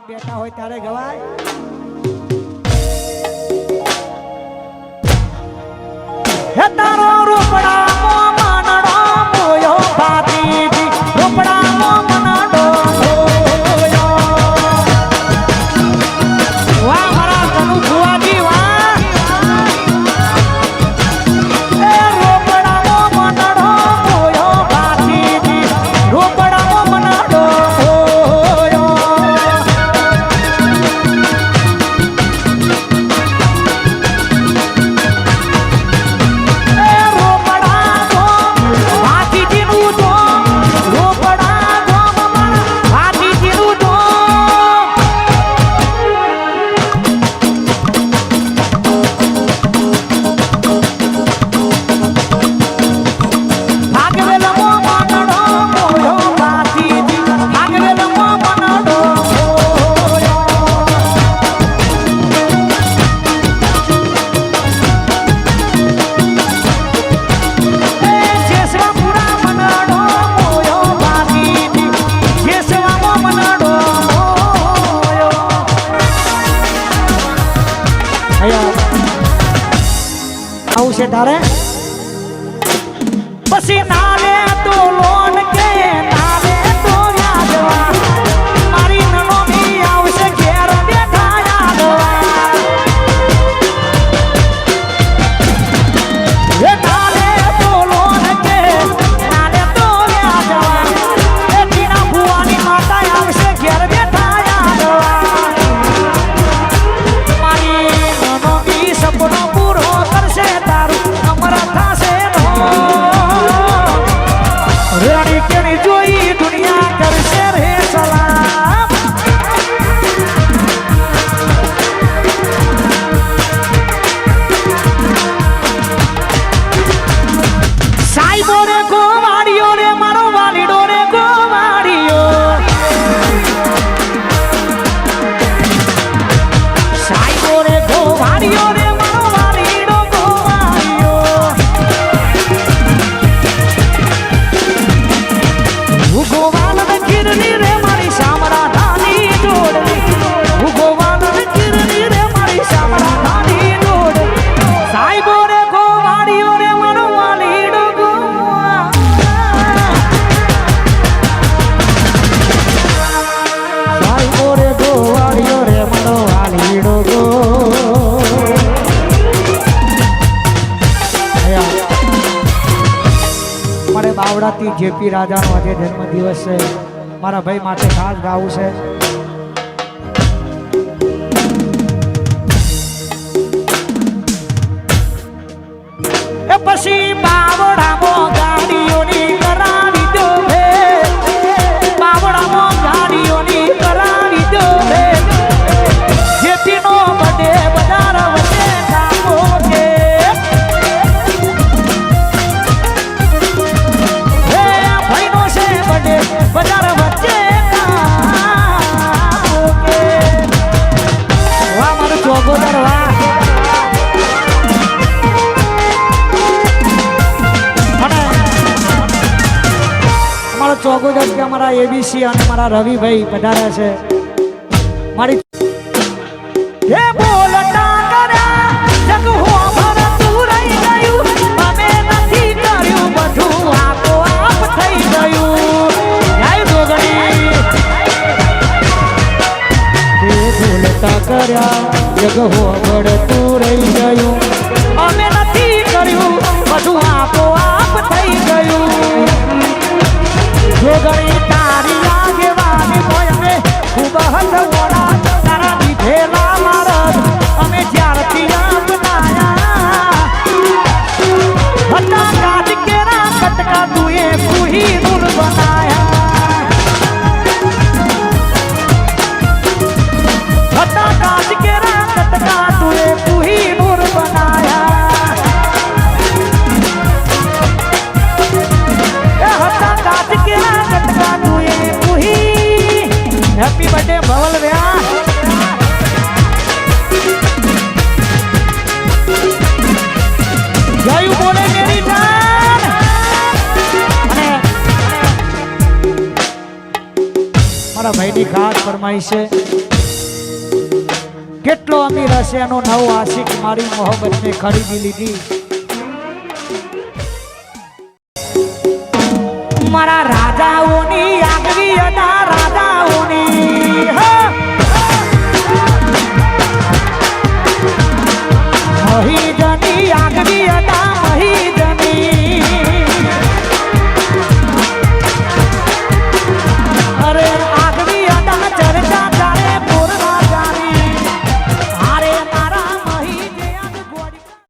બેઠા હોય ત્યારે ગવાય. હે તારો રૂપડાનો મનડો મોયો ભાતીજી, રૂપડાનો મનડો મોયો. વાહ મારા કનુ ભુવાજી વાહ. એ રૂપડાનો મનડો મોયો ભાતીજી, રૂપડાનો મનડો મોયો. આવું છે તારે પછી નાલે તો લોન કે નાલે તો વ્યાજવા, મારી નણોની આવશે ઘેર બેઠા યાદવા. એ નાલે તો લોન કે નાલે તો વ્યાજવા, એ ટીના ભુવાની માતા આવશે ઘેર બેઠા યાદવા. મારી નણોની સપનો પૂરો કરશે તારું અમર થાશે નો. રાણી કેણી જોઈ દુનિયા કરશે રે સલામ. સાઈબો રે ગોવાડીઓ રે મારો વાલીડો રે ગોવાડીઓ. સાઈબો રે ગોવાડીઓ રે મારો વાલીડો ગોવાડીઓ. હું ગોવાલ કિરની રે મારી શામરા ધાની જોડલી, હું ગોવાલ કિરની રે મારી શામરા ધાની જોડલી. સાઈબો રે ગોવાડીઓ રે મારો વાલીડો ગોવા. સાઈબો રે ગોવાડીઓ રે મારો વાલીડો ગો. મારે બાવડાથી જેપી રાજાનો આજે જન્મદિવસ છે. મારા ભાઈ માટે ખાસ ગાવું છે. એ પછી બાવડામાં ગાડીઓની કરાવી દો હે, બાવડામાં ગાડીઓની કરાવી દો હે. જેપીનો બડે બજાર વચ્ચે કામો છે. હે ભાઈનો છે બડે બજાર વચ્ચે કામો છે. વાહ મારું ચોગોદર વાહ. અમારો ચોગોદર કે અમારા એબીસી અને મારા રવિભાઈ પધાર્યા છે. મારી હે બોલતા કર્યા જગ હોમર તું રહી ગયું, અમે નથી કર્યું બધું આપોઆપ થઈ ગયું. જય જોગણી. હે બોલતા કર્યા જગ હોમર તું રહી ગયું, અમે નથી કર્યું બધું આપોઆપ થઈ ગયું. જોગણી તારી આગેવાની હોય અમે ખૂબ હસવડા, તારા દીધેલા મારદ અમે જ્યારથી અપનાયા. હતા કાજ કેરા કટકા તુએ કુહી નૂર બનાયા. હતા કાજ કેરા કટકા તુએ કુહી નૂર બનાયા. એ હતા કાજ કેરા કટકા તુએ કુહી. હેપી બર્થડે ભવલ વ્યા. જયું બોલે મેરી જાન. અને મારા ભાઈની ખાસ ફરમાઈશ છે. કેટલો અમીર હશે એનો નવો આશિક મારી મોહબ્બતને ખરીદી લીધી. મારા રાજાઓની